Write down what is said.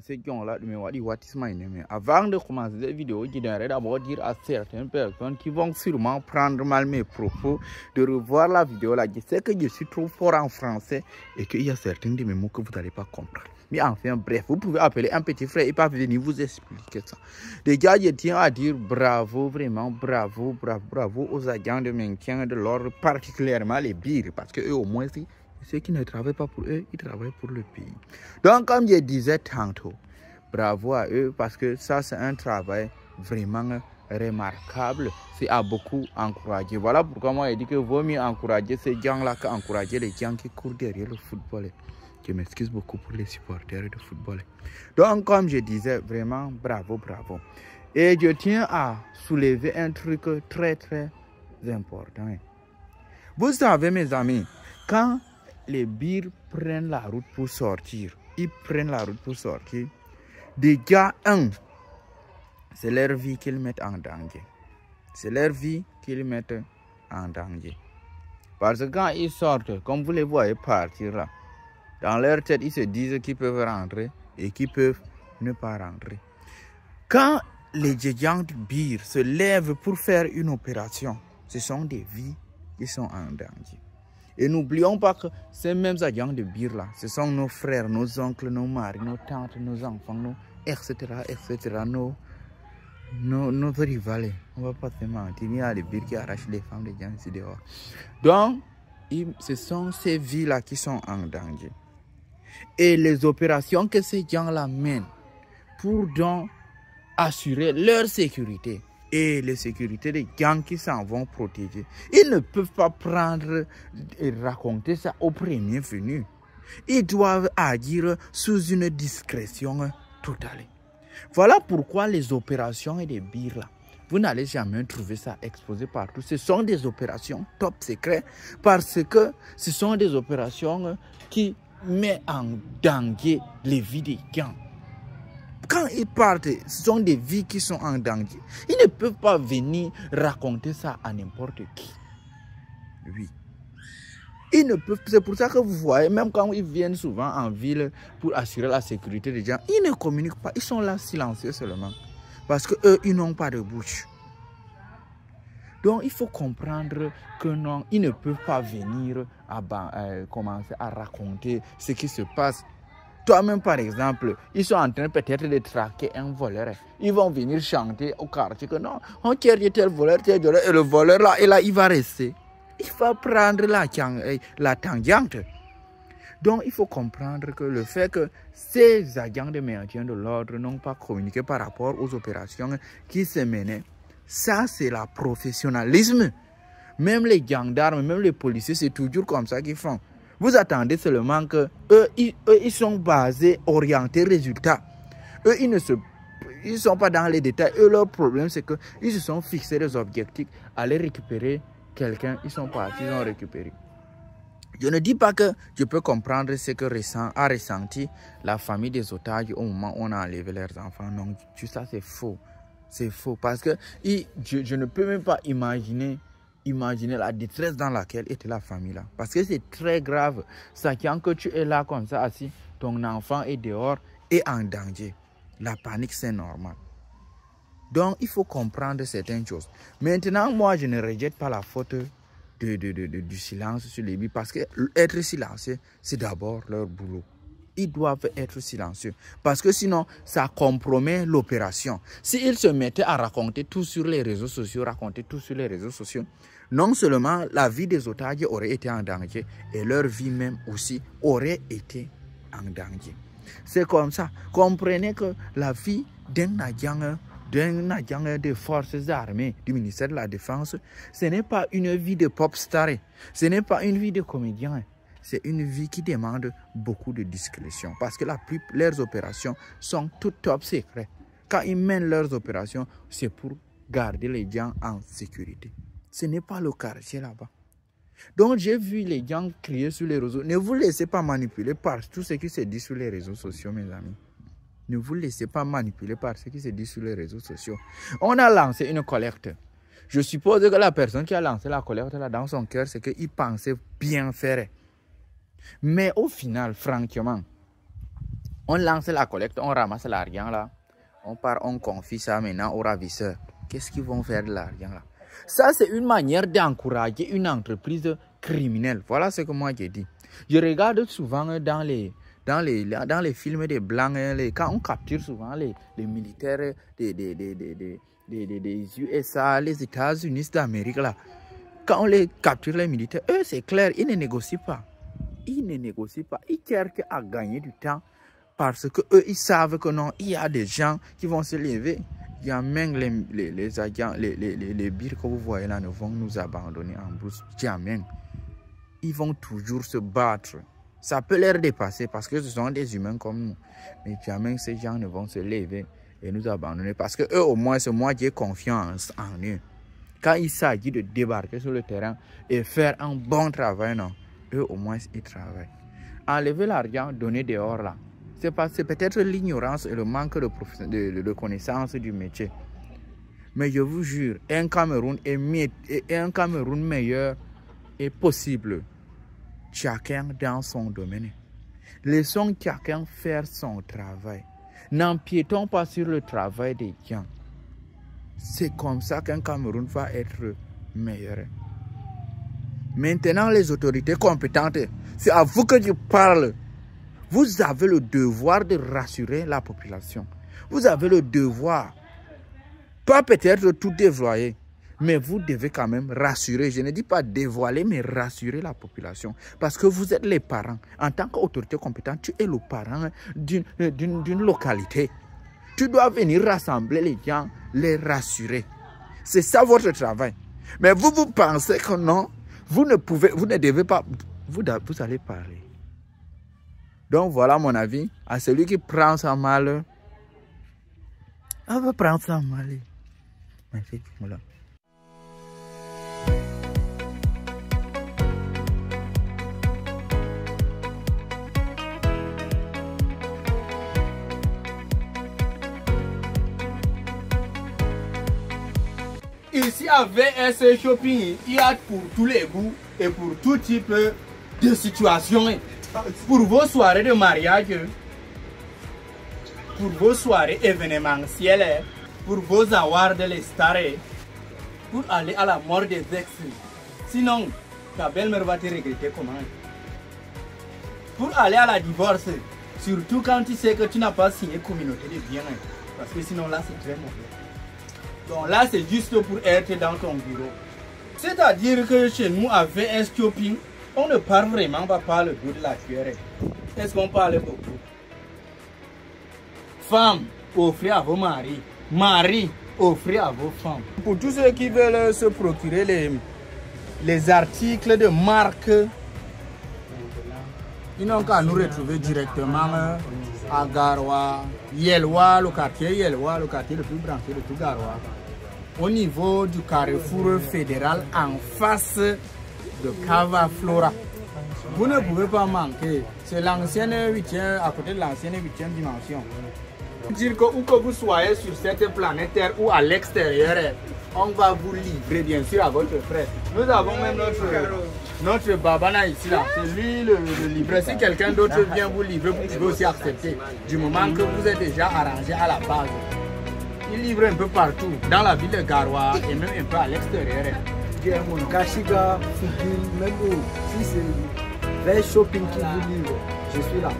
C'est qui ont là, mais avant de commencer cette vidéo, je voudrais d'abord dire à certaines personnes qui vont sûrement prendre mal mes propos de revoir la vidéo là. Je sais que je suis trop fort en français et qu'il y a certains de mes mots que vous n'allez pas comprendre. Mais enfin, bref, vous pouvez appeler un petit frère et pas venir vous expliquer ça. Déjà, je tiens à dire bravo, vraiment, bravo aux agents de maintien de l'ordre, particulièrement les BIR, parce que eux au moins, ceux qui ne travaillent pas pour eux, ils travaillent pour le pays. Donc, comme je disais tantôt, bravo à eux parce que ça, c'est un travail vraiment remarquable. C'est à beaucoup encourager. Voilà pourquoi moi, je dis que vaut mieux encourager ces gens-là qu'encourager les gens qui courent derrière le football. Je m'excuse beaucoup pour les supporters de football. Donc, comme je disais, vraiment, bravo. Et je tiens à soulever un truc très important. Vous savez, mes amis, quand les BIR prennent la route pour sortir, déjà, c'est leur vie qu'ils mettent en danger. Parce que quand ils sortent, comme vous les voyez partir là, dans leur tête, ils se disent qu'ils peuvent rentrer et qu'ils peuvent ne pas rentrer. Quand les géants de BIR se lèvent pour faire une opération, ce sont des vies qui sont en danger. Et n'oublions pas que ces mêmes agents de BIR là, ce sont nos frères, nos oncles, nos maris, nos tantes, nos enfants, etc., nos rivales. On ne va pas se mentir, il y a les BIR qui arrachent les femmes des gens ici dehors. Donc, ce sont ces vies-là qui sont en danger. Et les opérations que ces gens-là mènent pour donc assurer leur sécurité et la sécurité des gens qui s'en vont protéger, ils ne peuvent pas prendre et raconter ça au premier venu. Ils doivent agir sous une discrétion totale. Voilà pourquoi les opérations et les BIR là, vous n'allez jamais trouver ça exposé partout. Ce sont des opérations top secret parce que ce sont des opérations qui mettent en danger les vies des gens. Quand ils partent, ce sont des vies qui sont en danger. Ils ne peuvent pas venir raconter ça à n'importe qui. Oui. Ils ne peuvent. C'est pour ça que vous voyez, même quand ils viennent souvent en ville pour assurer la sécurité des gens, ils ne communiquent pas. Ils sont là silencieux seulement. Parce qu'eux, ils n'ont pas de bouche. Donc, il faut comprendre que non, ils ne peuvent pas venir commencer à raconter ce qui se passe. Toi-même, par exemple, ils sont en train peut-être de traquer un voleur. Ils vont venir chanter au quartier que non, on tire tel voleur, et le voleur là, il va rester. Il va prendre la tangente. Donc, il faut comprendre que le fait que ces agents de maintien de l'ordre n'ont pas communiqué par rapport aux opérations qui se menaient, ça, c'est le professionnalisme. Même les gendarmes, même les policiers, c'est toujours comme ça qu'ils font. Vous attendez seulement que eux, ils sont basés, orientés, résultats. Eux, ils ne sont pas dans les détails. Eux, leur problème, c'est qu'ils se sont fixés des objectifs. Aller récupérer quelqu'un, ils sont partis, ils ont récupéré. Je ne dis pas que je peux comprendre ce que a ressenti la famille des otages au moment où on a enlevé leurs enfants. Non, tout ça, c'est faux. C'est faux parce que je ne peux même pas imaginer la détresse dans laquelle était la famille là. Parce que c'est très grave. Sachant que tu es là comme ça assis, ton enfant est dehors et en danger. La panique, c'est normal. Donc, il faut comprendre certaines choses. Maintenant, moi, je ne rejette pas la faute du silence sur les billes. Parce que être silencieux, c'est d'abord leur boulot. Ils doivent être silencieux. Parce que sinon, ça compromet l'opération. S'ils se mettaient à raconter tout sur les réseaux sociaux, non seulement la vie des otages aurait été en danger, et leur vie même aussi aurait été en danger. C'est comme ça. Comprenez que la vie d'un agent des forces armées du ministère de la Défense, ce n'est pas une vie de pop star, ce n'est pas une vie de comédien. C'est une vie qui demande beaucoup de discrétion parce que leurs opérations sont toutes top secret. Quand ils mènent leurs opérations, c'est pour garder les gens en sécurité. Ce n'est pas le quartier là-bas. Donc j'ai vu les gens crier sur les réseaux. Ne vous laissez pas manipuler par tout ce qui se dit sur les réseaux sociaux, mes amis. Ne vous laissez pas manipuler par ce qui se dit sur les réseaux sociaux. On a lancé une collecte. Je suppose que la personne qui a lancé la collecte là dans son cœur, c'est qu'il pensait bien faire. Mais au final, franchement, On lance la collecte, on ramasse l'argent là. On part, on confie ça maintenant aux ravisseurs. Qu'est-ce qu'ils vont faire de l'argent là? Ça, c'est une manière d'encourager une entreprise criminelle. Voilà ce que moi j'ai dit. Je regarde souvent dans les films des Blancs, quand on capture souvent les militaires des USA, les États-Unis d'Amérique là. Quand on les capture les militaires, eux c'est clair, ils ne négocient pas. Ils ne négocient pas. Ils cherchent à gagner du temps parce que eux ils savent que non, il y a des gens qui vont se lever. Il y a même les agents, les bires que vous voyez là ne vont nous abandonner en brousse. Jamais. Ils vont toujours se battre. Ça peut leur dépasser parce que ce sont des humains comme nous. Mais jamais ces gens ne vont se lever et nous abandonner. Parce que eux, au moins, c'est moi qui ai confiance en eux. Quand il s'agit de débarquer sur le terrain et faire un bon travail, non, eux, au moins, ils travaillent. Enlever l'argent, donner dehors là. C'est peut-être l'ignorance et le manque de connaissance du métier. Mais je vous jure, un Cameroun meilleur est possible. Chacun dans son domaine. Laissons chacun faire son travail. N'empiétons pas sur le travail des gens. C'est comme ça qu'un Cameroun va être meilleur. Maintenant, les autorités compétentes, c'est à vous que je parle. Vous avez le devoir de rassurer la population. Vous avez le devoir, pas peut-être tout dévoiler, mais vous devez quand même rassurer. Je ne dis pas dévoiler, mais rassurer la population. Parce que vous êtes les parents. En tant qu'autorité compétente, tu es le parent d'une localité. Tu dois venir rassembler les gens, les rassurer. C'est ça votre travail. Mais vous pensez que non, vous ne devez pas, vous allez parler. Donc voilà mon avis. À celui qui prend ça mal, on va prendre ça mal. Merci. Voilà. Ici à VS Shopping, il y a pour tous les goûts et pour tout type de situation. Pour vos soirées de mariage, pour vos soirées événementielles, pour vos awards de les stars, pour aller à la mort des ex. Sinon, ta belle-mère va te regretter comment. Pour aller à la divorce, surtout quand tu sais que tu n'as pas signé communauté de biens. Parce que sinon là c'est très mauvais. Donc là c'est juste pour être dans ton bureau. C'est-à-dire que chez nous à VS Shopping, on ne parle vraiment pas par le bout de la cuillère. Est-ce qu'on parle beaucoup? Femmes, offrez à vos maris. Maris, offrez à vos femmes. Pour tous ceux qui veulent se procurer les articles de marque, ils n'ont qu'à nous retrouver directement à Garoua, Yelwa, le quartier Yelwa, le quartier le plus branché de tout Garoua. Au niveau du carrefour fédéral en face de Cava Flora. Vous ne pouvez pas manquer. C'est l'ancienne 8e, à côté de l'ancienne 8e dimension. Dire que où que vous soyez sur cette planète Terre ou à l'extérieur, on va vous livrer bien sûr à votre frère. Nous avons même notre babana ici là. C'est lui le livreur. Si quelqu'un d'autre vient vous livrer, vous pouvez aussi accepter. Du moment que vous êtes déjà arrangé à la base. Il livre un peu partout, dans la ville de Garoua et même un peu à l'extérieur. Kashiga, Fugil, même si c'est VS Shopping qui vous livre, je suis là.